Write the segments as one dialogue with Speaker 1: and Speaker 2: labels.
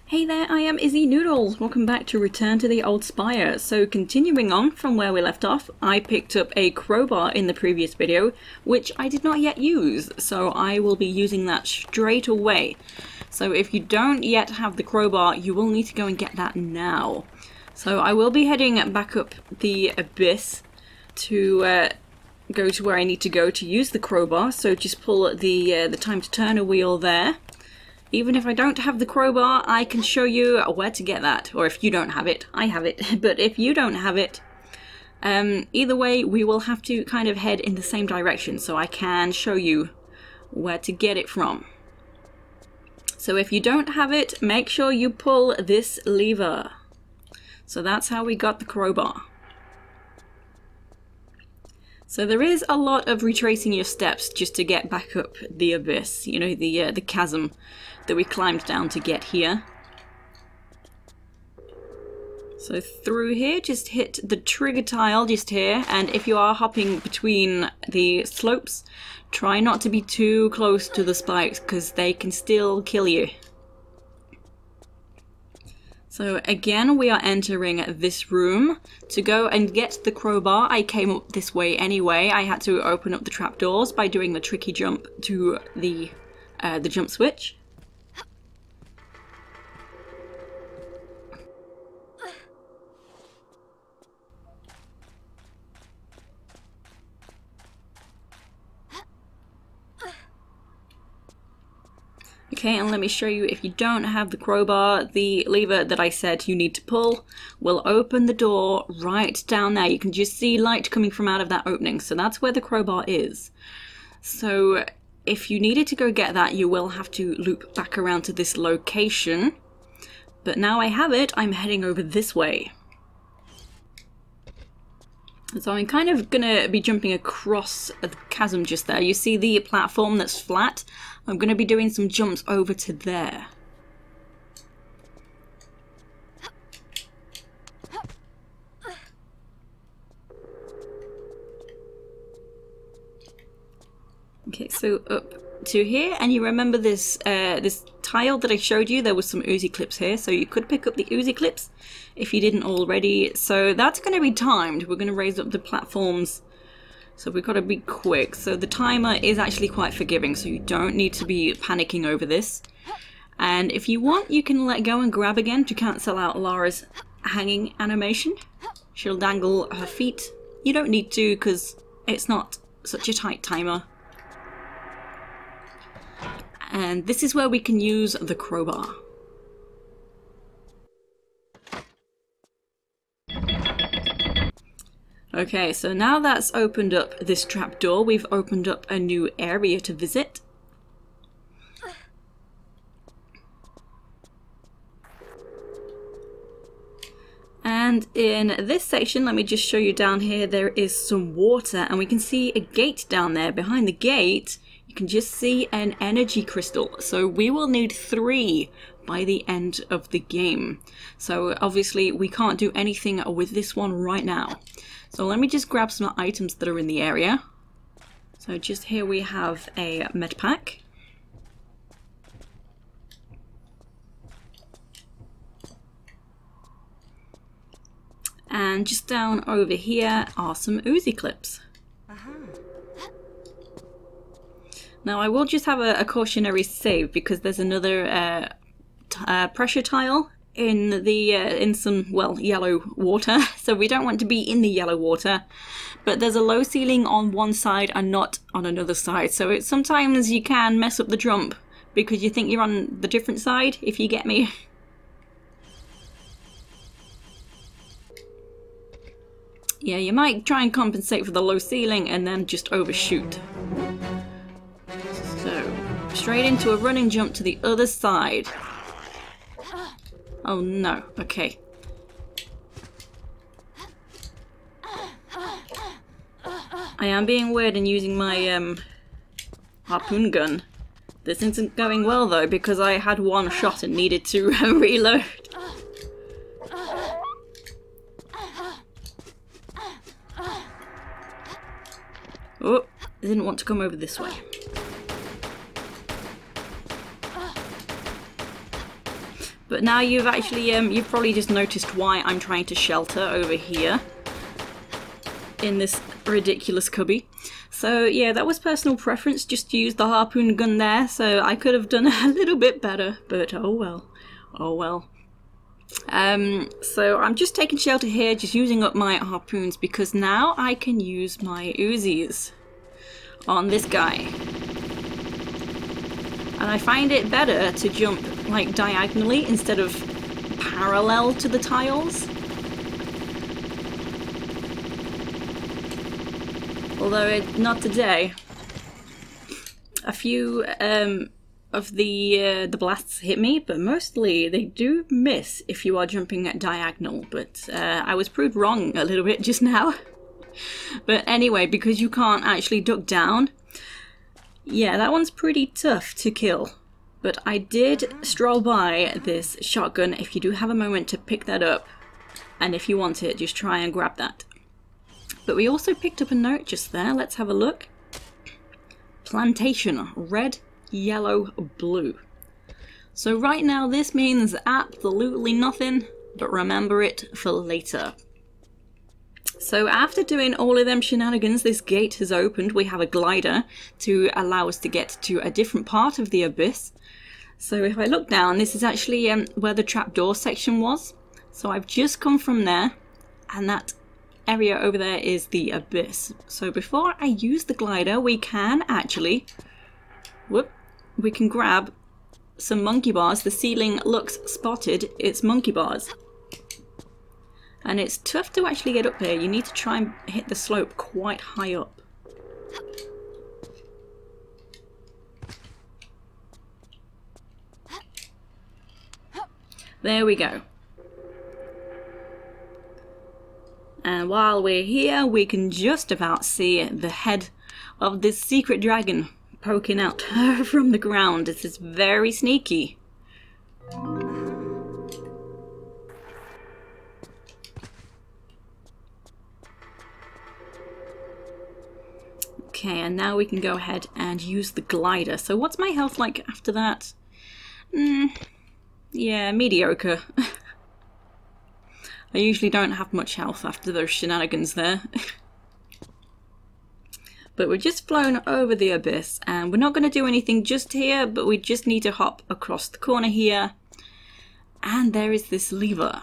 Speaker 1: Hey there, I am Izzy Noodles. Welcome back to Return to the Old Spire. So continuing on from where we left off, I picked up a crowbar in the previous video, which I did not yet use, so I will be using that straight away. So if you don't yet have the crowbar, you will need to go and get that now. So I will be heading back up the abyss to go to where I need to go to use the crowbar, so just pull the time to turn a wheel there. Even if I don't have the crowbar, I can show you where to get that. Or if you don't have it, I have it. But if you don't have it, either way, we will have to kind of head in the same direction. So I can show you where to get it from. So if you don't have it, make sure you pull this lever. So that's how we got the crowbar. So there is a lot of retracing your steps just to get back up the abyss, you know, the chasm that we climbed down to get here. So through here, just hit the trigger tile just here, and if you are hopping between the slopes, try not to be too close to the spikes because they can still kill you. So again, we are entering this room. To go and get the crowbar, I came up this way anyway. I had to open up the trapdoors by doing the tricky jump to the jump switch. Okay, and let me show you, if you don't have the crowbar, the lever that I said you need to pull will open the door right down there. You can just see light coming from out of that opening, so that's where the crowbar is. So if you needed to go get that, you will have to loop back around to this location. But now I have it, I'm heading over this way. So I'm kind of gonna be jumping across the chasm just there. You see the platform that's flat? I'm gonna be doing some jumps over to there. Okay, so up to here, and you remember this this tile that I showed you? There was some Uzi clips here, so you could pick up the Uzi clips if you didn't already. So that's going to be timed. We're going to raise up the platforms, so we've got to be quick. So the timer is actually quite forgiving, so you don't need to be panicking over this. And if you want, you can let go and grab again to cancel out Lara's hanging animation. She'll dangle her feet. You don't need to because it's not such a tight timer. And this is where we can use the crowbar. Okay, so now that's opened up this trapdoor, we've opened up a new area to visit. And in this section, let me just show you down here, there is some water, and we can see a gate down there. Behind the gate, you can just see an energy crystal. So we will need 3 by the end of the game. So obviously we can't do anything with this one right now. So let me just grab some items that are in the area. So just here we have a Medpack. And just down over here are some Uzi clips. Now I will just have a cautionary save because there's another pressure tile in the in some, well, yellow water, so we don't want to be in the yellow water. But there's a low ceiling on one side and not on another side, so sometimes you can mess up the jump because you think you're on the different side, if you get me. Yeah, you might try and compensate for the low ceiling and then just overshoot. So, straight into a running jump to the other side. Oh no, okay. I am being weird and using my harpoon gun. This isn't going well though because I had one shot and needed to reload. Oh, I didn't want to come over this way. But now you've actually, you've probably just noticed why I'm trying to shelter over here in this ridiculous cubby. So yeah, that was personal preference, just to use the harpoon gun there, so I could have done a little bit better, but oh well, oh well. So I'm just taking shelter here, just using up my harpoons, because now I can use my Uzis on this guy. And I find it better to jump like diagonally instead of parallel to the tiles. Although not today. A few of the blasts hit me, but mostly they do miss if you are jumping at diagonal. But I was proved wrong a little bit just now. But anyway, because you can't actually duck down, yeah, that one's pretty tough to kill. But I did stroll by this shotgun. If you do have a moment to pick that up, and if you want it, just try and grab that. But we also picked up a note just there. Let's have a look. Plantation, red, yellow, blue. So right now this means absolutely nothing, but remember it for later. So after doing all of them shenanigans, this gate has opened. We have a glider to allow us to get to a different part of the abyss. So if I look down, this is actually where the trapdoor section was. So I've just come from there, and that area over there is the abyss. So before I use the glider, we can actually, we can grab some monkey bars. The ceiling looks spotted, it's monkey bars. And it's tough to actually get up here. You need to try and hit the slope quite high up. There we go. And while we're here, we can just about see the head of this secret dragon poking out from the ground. This is very sneaky. Okay, and now we can go ahead and use the glider. So what's my health like after that? Yeah, mediocre. I usually don't have much health after those shenanigans there. But we're just flown over the abyss, and we're not going to do anything just here, but we just need to hop across the corner here. And there is this lever.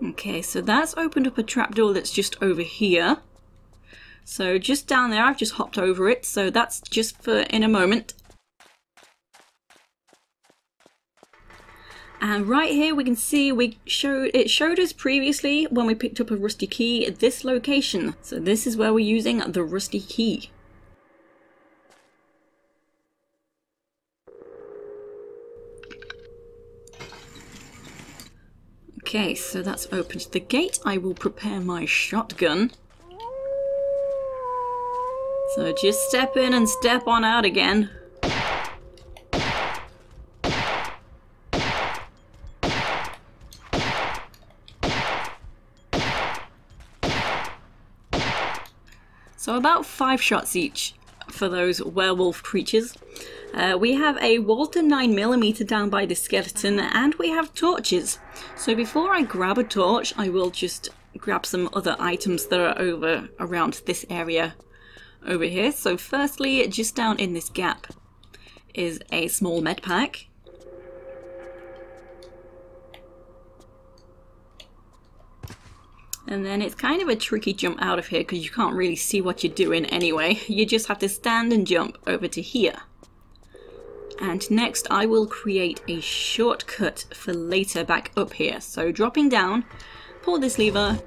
Speaker 1: Okay, so that's opened up a trapdoor that's just over here. So just down there, I've just hopped over it, so that's just for in a moment. And right here we can see it showed us previously when we picked up a rusty key at this location. So this is where we're using the rusty key. Okay, so that's opened the gate. I will prepare my shotgun. So just step in and step on out again. So about 5 shots each for those werewolf creatures. We have a Walter 9mm down by the skeleton, and we have torches. So before I grab a torch, I will just grab some other items that are around this area over here. So firstly, just down in this gap is a small medpack. And then it's kind of a tricky jump out of here because you can't really see what you're doing anyway. You just have to stand and jump over to here. And next I will create a shortcut for later back up here. So dropping down, pull this lever,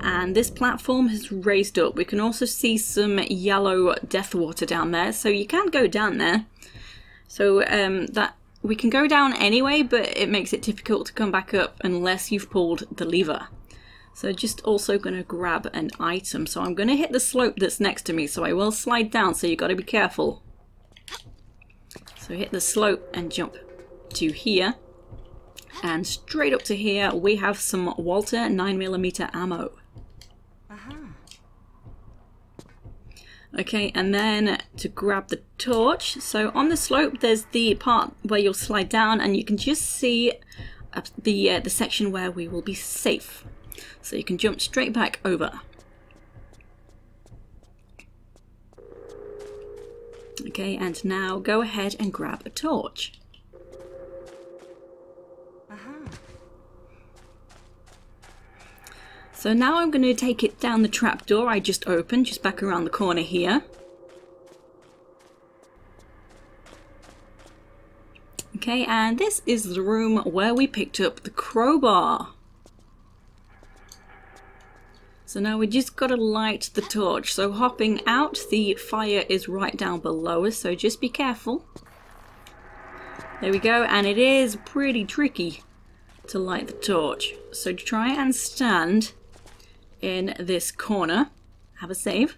Speaker 1: and this platform has raised up. We can also see some yellow death water down there, so you can go down there. So that we can go down anyway, but it makes it difficult to come back up unless you've pulled the lever. So just also going to grab an item. So I'm going to hit the slope that's next to me, so I will slide down, so you've got to be careful. So hit the slope and jump to here. And straight up to here we have some Walter 9mm ammo. Okay, and then to grab the torch, so on the slope there's the part where you'll slide down and you can just see the section where we will be safe. So you can jump straight back over. Okay, and now go ahead and grab a torch. So now I'm going to take it down the trapdoor I just opened, just back around the corner here. Okay, and this is the room where we picked up the crowbar. So now we just got to light the torch. So hopping out, the fire is right down below us, so just be careful. There we go, and it is pretty tricky to light the torch. So try and stand in this corner. Have a save.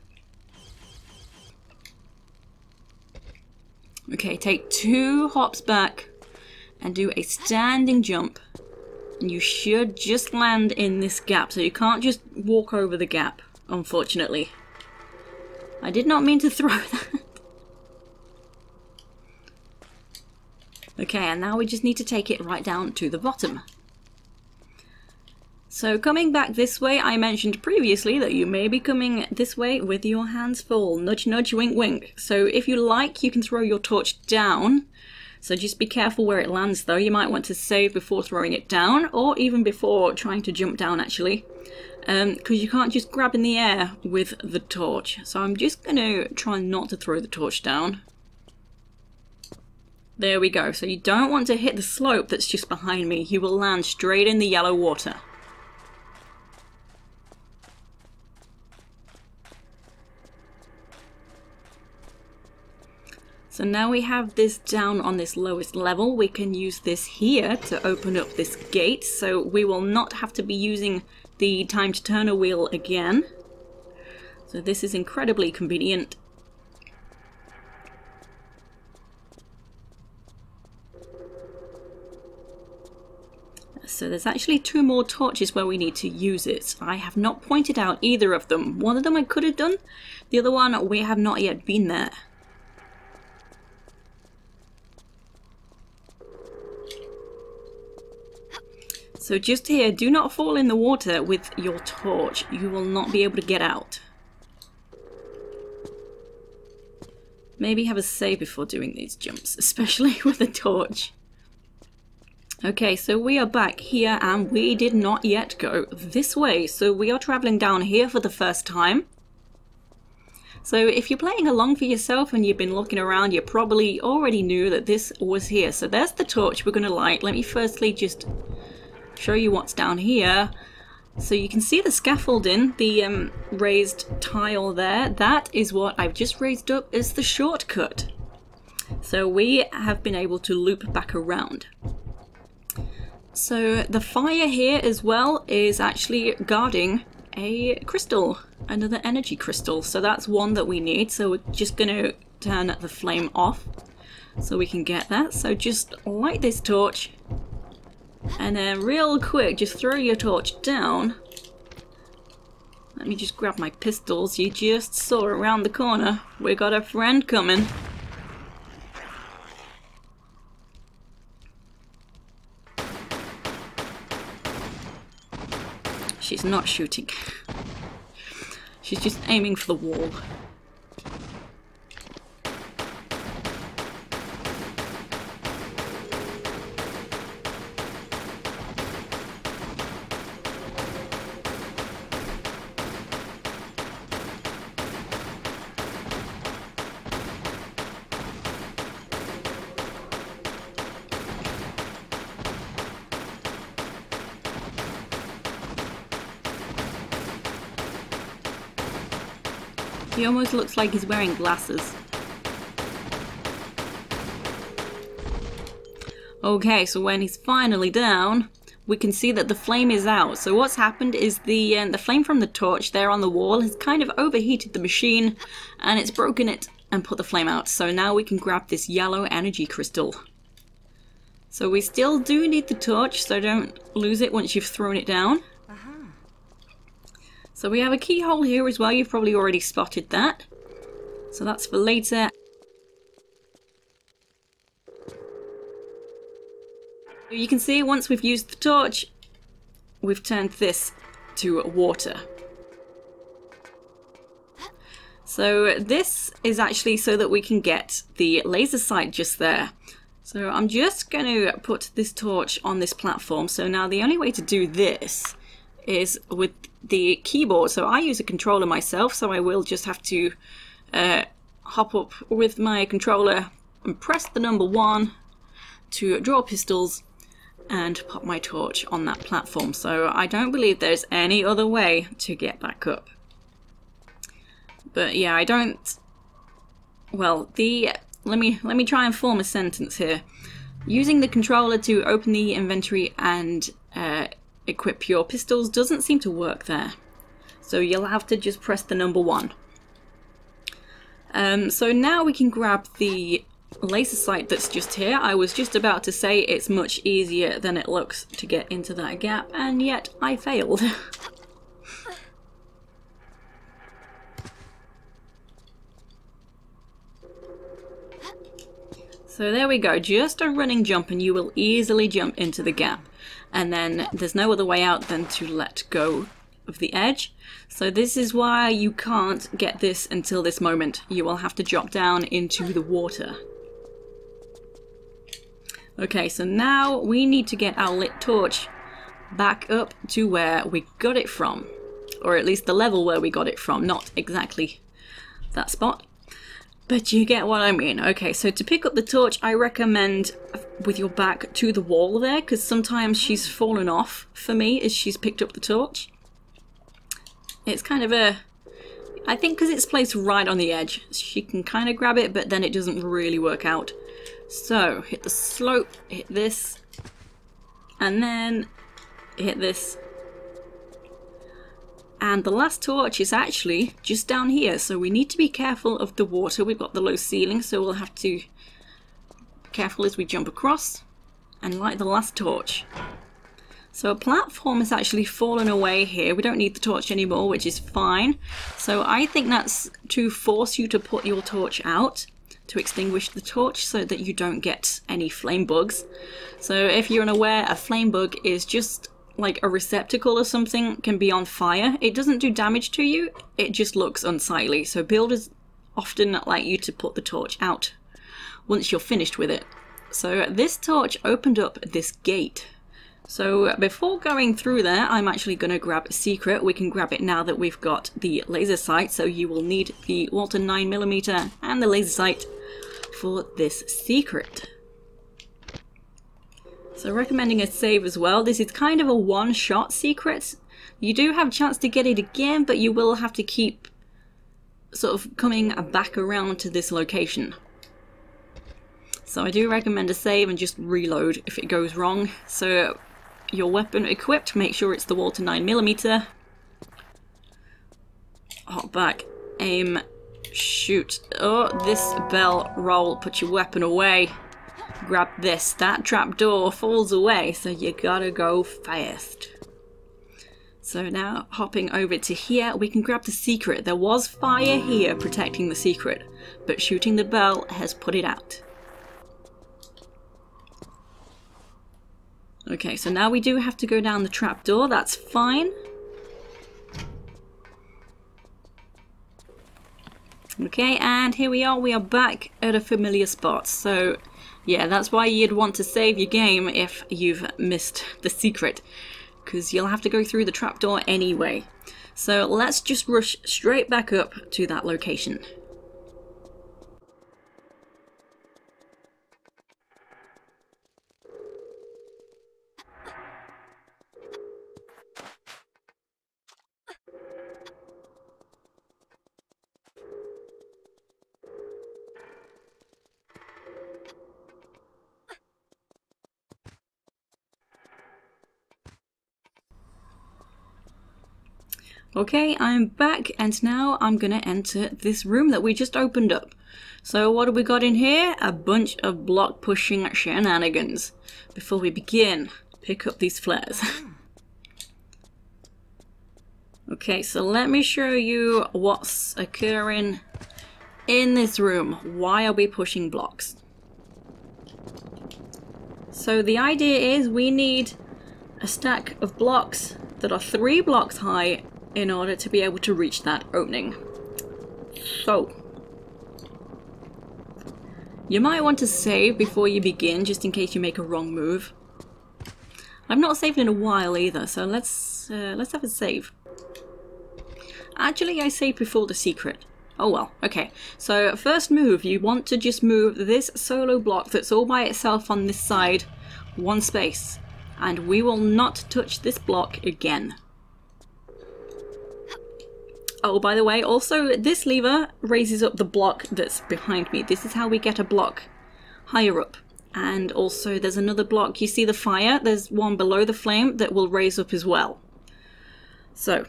Speaker 1: Okay, take 2 hops back and do a standing jump. And you should just land in this gap, so you can't just walk over the gap, unfortunately. I did not mean to throw that. Okay, and now we just need to take it right down to the bottom. So coming back this way, I mentioned previously that you may be coming this way with your hands full. Nudge, nudge, wink, wink. So if you like, you can throw your torch down. So just be careful where it lands though. You might want to save before throwing it down, or even before trying to jump down actually. Because you can't just grab in the air with the torch. So I'm just going to try not to throw the torch down. There we go. So you don't want to hit the slope that's just behind me. You will land straight in the yellow water. So now we have this down on this lowest level, we can use this here to open up this gate, so we will not have to be using the timed turner wheel again. So this is incredibly convenient. So there's actually 2 more torches where we need to use it. I have not pointed out either of them. One of them I could have done, the other one we have not yet been there. So just here, do not fall in the water with your torch. You will not be able to get out. Maybe have a save before doing these jumps, especially with a torch. Okay, so we are back here and we did not yet go this way. So we are traveling down here for the first time. So if you're playing along for yourself and you've been looking around, you probably already knew that this was here. So there's the torch we're going to light. Let me firstly just show you what's down here. So you can see the scaffolding, the raised tile there. That is what I've just raised up as the shortcut. So we have been able to loop back around. So the fire here as well is actually guarding a crystal, another energy crystal. So that's one that we need. So we're just going to turn the flame off so we can get that. So just light this torch. And then real quick, just throw your torch down. Let me just grab my pistols. You just saw around the corner. We got a friend coming. She's not shooting. She's just aiming for the wall. He almost looks like he's wearing glasses. Okay, so when he's finally down, we can see that the flame is out. So what's happened is the flame from the torch there on the wall has kind of overheated the machine and it's broken it and put the flame out. So now we can grab this yellow energy crystal. So we still do need the torch, so don't lose it once you've thrown it down. So we have a keyhole here as well, you've probably already spotted that. So that's for later. You can see once we've used the torch, we've turned this to water. So this is actually so that we can get the Lasersight just there. So I'm just going to put this torch on this platform. So now the only way to do this is with the keyboard. So I use a controller myself, so I will just have to hop up with my controller and press the number 1 to draw pistols and pop my torch on that platform. So I don't believe there's any other way to get back up. But yeah, I don't... Well, let me try and form a sentence here. Using the controller to open the inventory and equip your pistols doesn't seem to work there. So you'll have to just press the number 1. So now we can grab the Lasersight that's just here. I was just about to say it's much easier than it looks to get into that gap, and yet I failed. So there we go, just a running jump and you will easily jump into the gap. And then there's no other way out than to let go of the edge. So this is why you can't get this until this moment. You will have to drop down into the water. Okay, so now we need to get our lit torch back up to where we got it from. Or at least the level where we got it from, not exactly that spot. But you get what I mean. Okay, so to pick up the torch, I recommend with your back to the wall there, because sometimes she's fallen off for me as she's picked up the torch. It's kind of a... I think because it's placed right on the edge, she can kind of grab it, but then it doesn't really work out. So, hit the slope, hit this, and then hit this. And the last torch is actually just down here, so we need to be careful of the water. We've got the low ceiling, so we'll have to be careful as we jump across and light the last torch. So a platform has actually fallen away here. We don't need the torch anymore, which is fine. So I think that's to force you to put your torch out, to extinguish the torch so that you don't get any flame bugs. So if you're unaware, a flame bug is just like a receptacle or something can be on fire. It doesn't do damage to you, it just looks unsightly. So builders often like you to put the torch out once you're finished with it. So this torch opened up this gate. So before going through there, I'm actually going to grab a secret. We can grab it now that we've got the Lasersight. So you will need the Walter 9mm and the Lasersight for this secret. So recommending a save as well. This is kind of a one-shot secret. You do have a chance to get it again, but you will have to keep sort of coming back around to this location. So I do recommend a save and just reload if it goes wrong. So your weapon equipped, make sure it's the Walter 9mm. Hop back, aim, shoot. Oh, this bell roll, put your weapon away. Grab this. That trapdoor falls away, so you gotta go fast. So now, hopping over to here, we can grab the secret. There was fire here protecting the secret, but shooting the bell has put it out. Okay, so now we do have to go down the trapdoor. That's fine. Okay, and here we are. We are back at a familiar spot. So yeah, that's why you'd want to save your game if you've missed the secret, because you'll have to go through the trapdoor anyway. So let's just rush straight back up to that location. Okay, I'm back, and now I'm gonna enter this room that we just opened up. So what have we got in here? A bunch of block pushing shenanigans. Before we begin, pick up these flares. Okay, so let me show you what's occurring in this room, why are we pushing blocks? So the idea is we need a stack of blocks that are 3 blocks high in order to be able to reach that opening. So you might want to save before you begin, just in case you make a wrong move. I've not saved in a while either, so let's have a save. Actually, I saved before the secret. Oh well, okay. So first move, you want to just move this solo block that's all by itself on this side 1 space, and we will not touch this block again. Oh, by the way, also this lever raises up the block that's behind me. This is how we get a block higher up. And also there's another block, you see the fire? There's one below the flame that will raise up as well. So,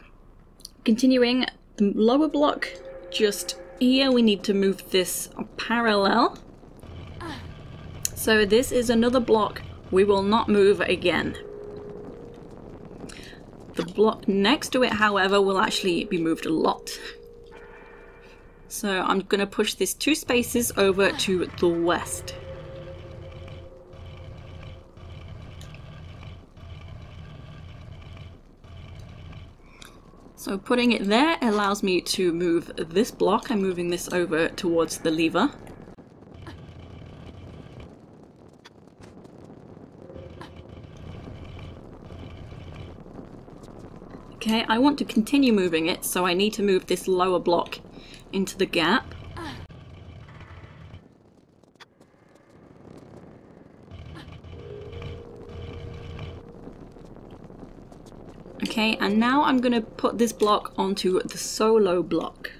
Speaker 1: continuing, the lower block, just here we need to move this parallel. So this is another block we will not move again. The block next to it, however, will actually be moved a lot. So I'm going to push this 2 spaces over to the west. So putting it there allows me to move this block. I'm moving this over towards the lever. Okay, I want to continue moving it, so I need to move this lower block into the gap. Okay, and now I'm going to put this block onto the solo block.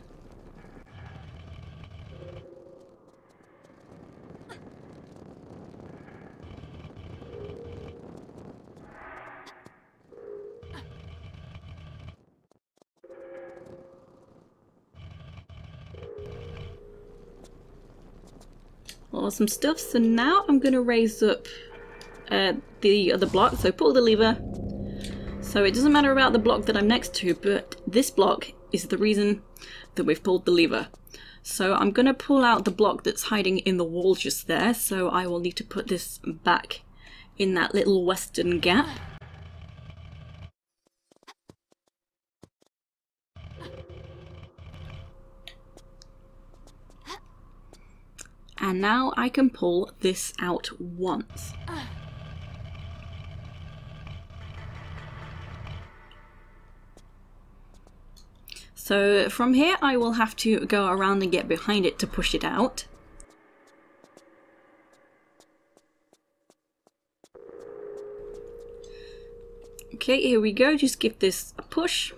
Speaker 1: Awesome stuff. So now I'm going to raise up the other block, so pull the lever. So it doesn't matter about the block that I'm next to, but this block is the reason that we've pulled the lever. So I'm going to pull out the block that's hiding in the wall just there, so I will need to put this back in that little western gap. And now I can pull this out once. So from here I will have to go around and get behind it to push it out. Okay, here we go, just give this a push.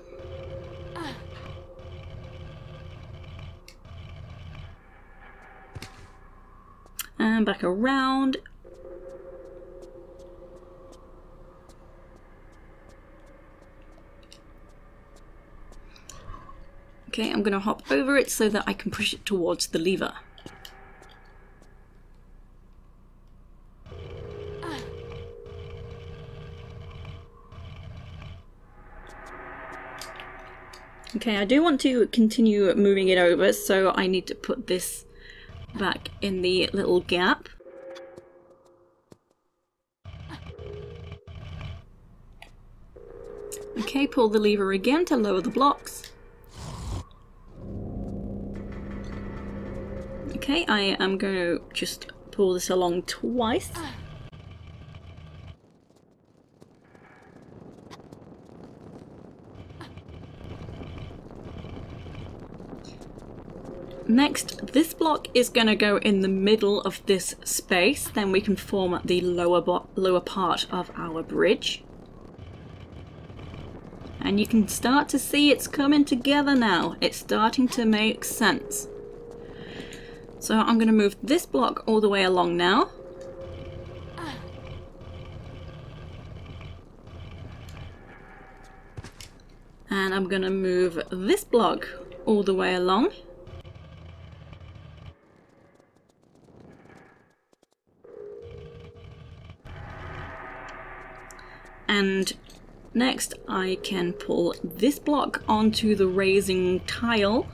Speaker 1: And back around. Okay, I'm going to hop over it so that I can push it towards the lever. Okay, I do want to continue moving it over, so I need to put this back in the little gap. Okay, pull the lever again to lower the blocks. Okay, I am going to just pull this along twice. Next, this block is going to go in the middle of this space, then we can form the lower part of our bridge. And you can start to see it's coming together now. It's starting to make sense. So I'm going to move this block all the way along now. And I'm going to move this block all the way along. And next I can pull this block onto the raising tile.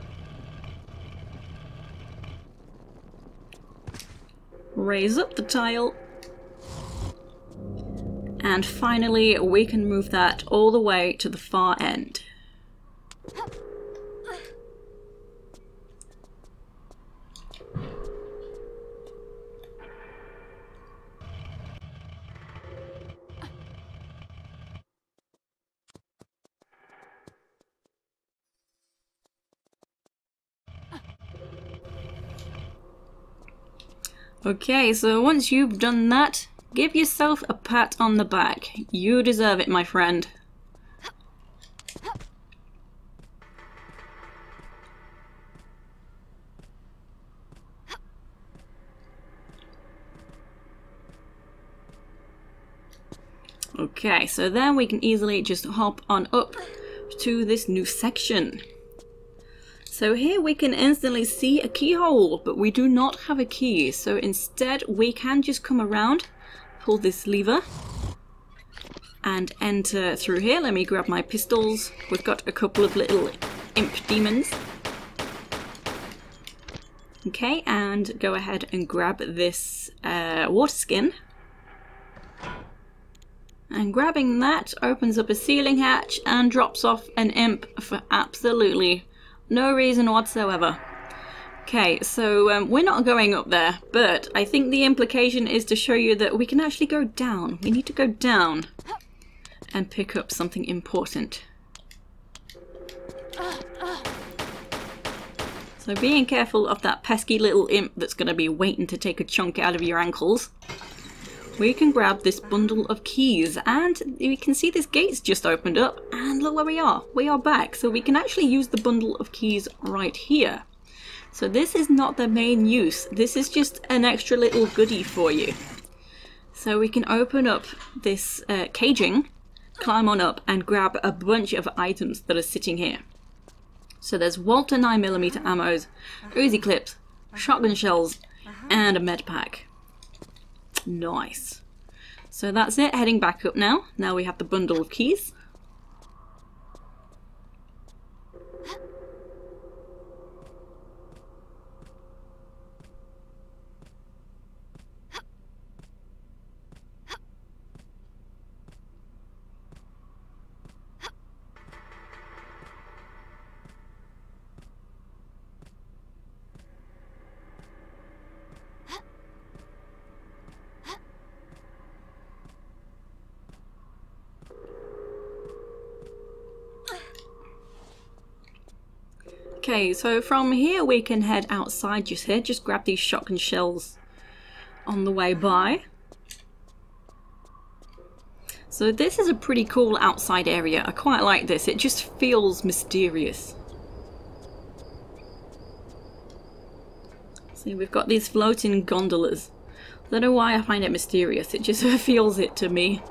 Speaker 1: raise up the tile, and finally we can move that all the way to the far end. Okay, so once you've done that, give yourself a pat on the back. You deserve it, my friend. Okay, so then we can easily just hop on up to this new section. So here we can instantly see a keyhole, but we do not have a key. So instead we can just come around, pull this lever, and enter through here. Let me grab my pistols. We've got a couple of little imp demons. Okay, and go ahead and grab this Waterskin. And grabbing that opens up a ceiling hatch and drops off an imp for absolutely no reason whatsoever. Okay, so we're not going up there, but I think the implication is to show you that we can actually go down. We need to go down and pick up something important. So being careful of that pesky little imp that's going to be waiting to take a chunk out of your ankles. We can grab this bundle of keys, and we can see this gate's just opened up, and look where we are. We are back, so we can actually use the bundle of keys right here. So this is not the main use, this is just an extra little goodie for you. So we can open up this caging, climb on up, and grab a bunch of items that are sitting here. So there's Walter 9mm ammos, Uzi clips, shotgun shells, and a Medpack. Nice. So that's it, heading back up now. Now we have the bundle of keys. Okay, so from here we can head outside just here, just grab these shotgun shells on the way by. So this is a pretty cool outside area, I quite like this, it just feels mysterious. See, we've got these floating gondolas. I don't know why I find it mysterious, it just feels it to me.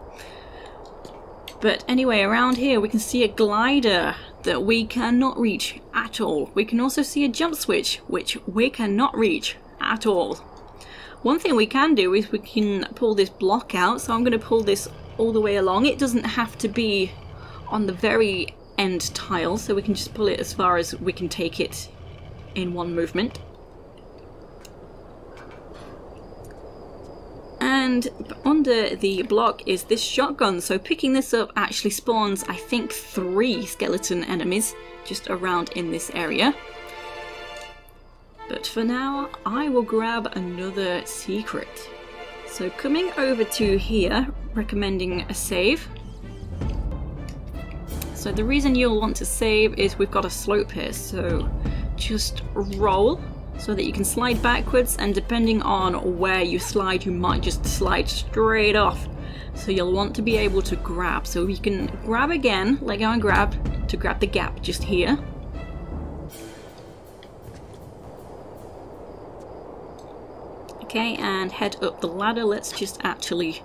Speaker 1: But anyway, around here we can see a glider that we cannot reach at all. We can also see a jump switch, which we cannot reach at all. One thing we can do is we can pull this block out, so I'm going to pull this all the way along. It doesn't have to be on the very end tile, so we can just pull it as far as we can take it in one movement. And under the block is this shotgun, so picking this up actually spawns, I think, 3 skeleton enemies just around in this area. But for now, I will grab another secret. So coming over to here, recommending a save. So the reason you'll want to save is we've got a slope here, so just roll so that you can slide backwards, and depending on where you slide, you might just slide straight off. So you'll want to be able to grab. So you can grab again, let go and grab, to grab the gap just here. Okay, and head up the ladder. Let's just actually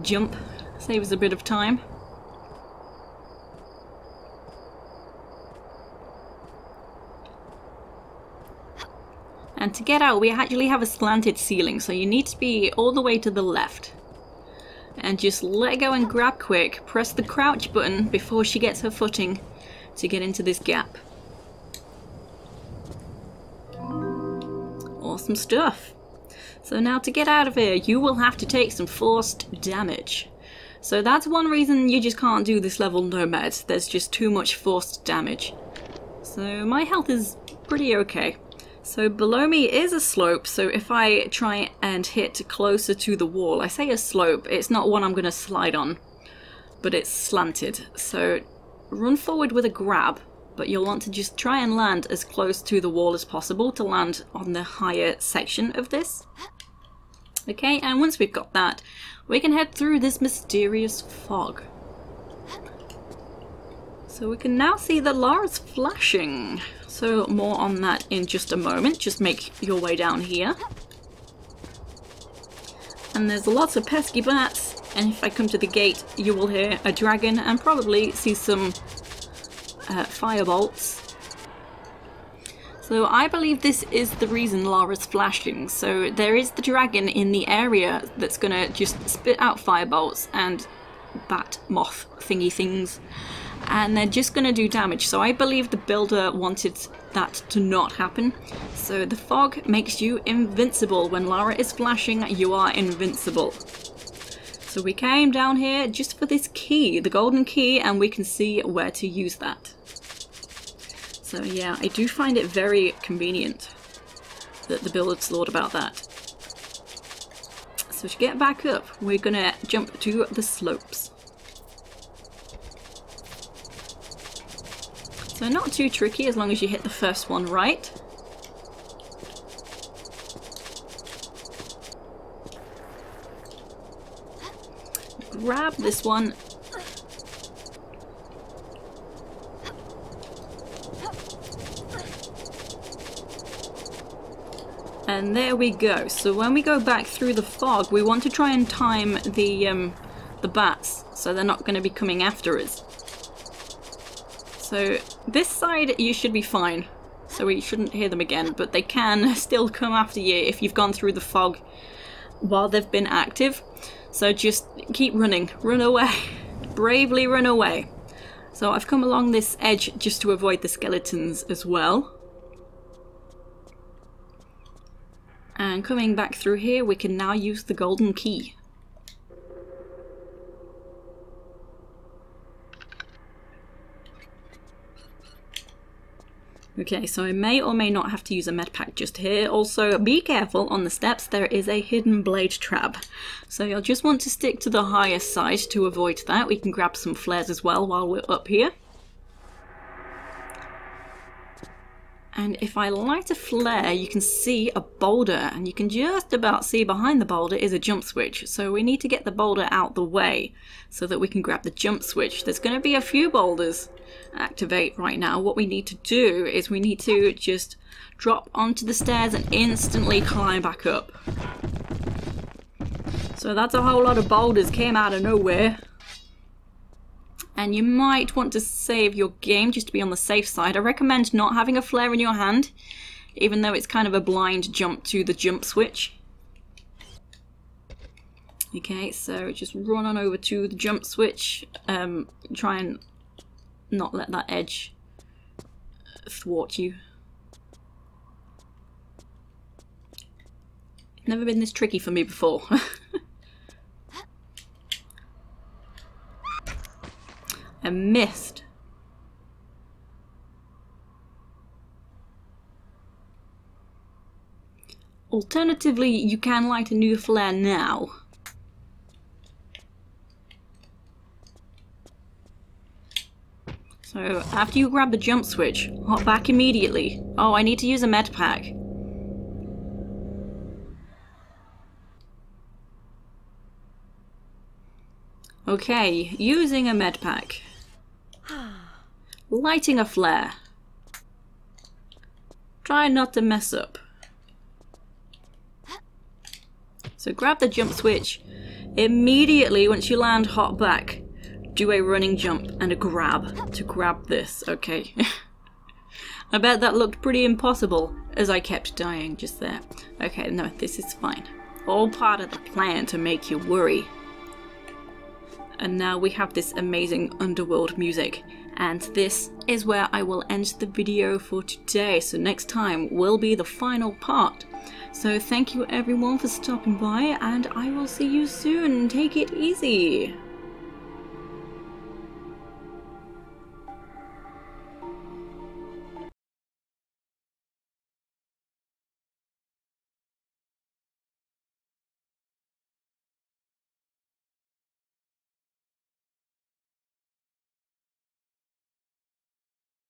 Speaker 1: jump, save us a bit of time. And to get out, we actually have a slanted ceiling, so you need to be all the way to the left. And just let go and grab quick. Press the crouch button before she gets her footing to get into this gap. Awesome stuff. So now to get out of here, you will have to take some forced damage. So that's one reason you just can't do this level no meds. There's just too much forced damage. So my health is pretty okay. So below me is a slope, so if I try and hit closer to the wall, I say a slope, it's not one I'm going to slide on, but it's slanted. So run forward with a grab, but you'll want to just try and land as close to the wall as possible to land on the higher section of this. Okay, and once we've got that, we can head through this mysterious fog. So we can now see that Lara's flashing. So more on that in just a moment. Just make your way down here. And there's lots of pesky bats. And if I come to the gate, you will hear a dragon and probably see some firebolts. So I believe this is the reason Lara's flashing. So there is the dragon in the area that's gonna just spit out firebolts and bat moth thingy things. And they're just going to do damage. So I believe the builder wanted that to not happen. So the fog makes you invincible. When Lara is flashing, you are invincible. So we came down here just for this key, the golden key, and we can see where to use that. So yeah, I do find it very convenient that the builders thought about that. So to get back up, we're going to jump to the slopes. So not too tricky as long as you hit the first one right. Grab this one. And there we go. So when we go back through the fog, we want to try and time the bats so they're not going to be coming after us. So this side you should be fine, so we shouldn't hear them again, but they can still come after you if you've gone through the fog while they've been active. So just keep running, run away, bravely run away. So I've come along this edge just to avoid the skeletons as well. And coming back through here, we can now use the golden key. Okay, so I may or may not have to use a medpack just here. Also, be careful on the steps, there is a hidden blade trap. So you'll just want to stick to the higher side to avoid that. We can grab some flares as well while we're up here. And if I light a flare, you can see a boulder, and you can just about see behind the boulder is a jump switch. So we need to get the boulder out the way so that we can grab the jump switch. There's going to be a few boulders activate right now. What we need to do is we need to just drop onto the stairs and instantly climb back up. So that's a whole lot of boulders came out of nowhere. And you might want to save your game just to be on the safe side. I recommend not having a flare in your hand, even though it's kind of a blind jump to the jump switch. Okay, so just run on over to the jump switch. Try and not let that edge thwart you. It's never been this tricky for me before. I missed. Alternatively, you can light a new flare now. So after you grab the jump switch, hop back immediately. Oh, I need to use a medpack. Okay, using a medpack. Lighting a flare. Try not to mess up. So grab the jump switch. Immediately, once you land, hop back. Do a running jump and a grab to grab this. Okay. I bet that looked pretty impossible as I kept dying just there. Okay, no, this is fine. All part of the plan to make you worry. and now we have this amazing underworld music. And this is where I will end the video for today, so next time will be the final part. So thank you everyone for stopping by, and I will see you soon. Take it easy.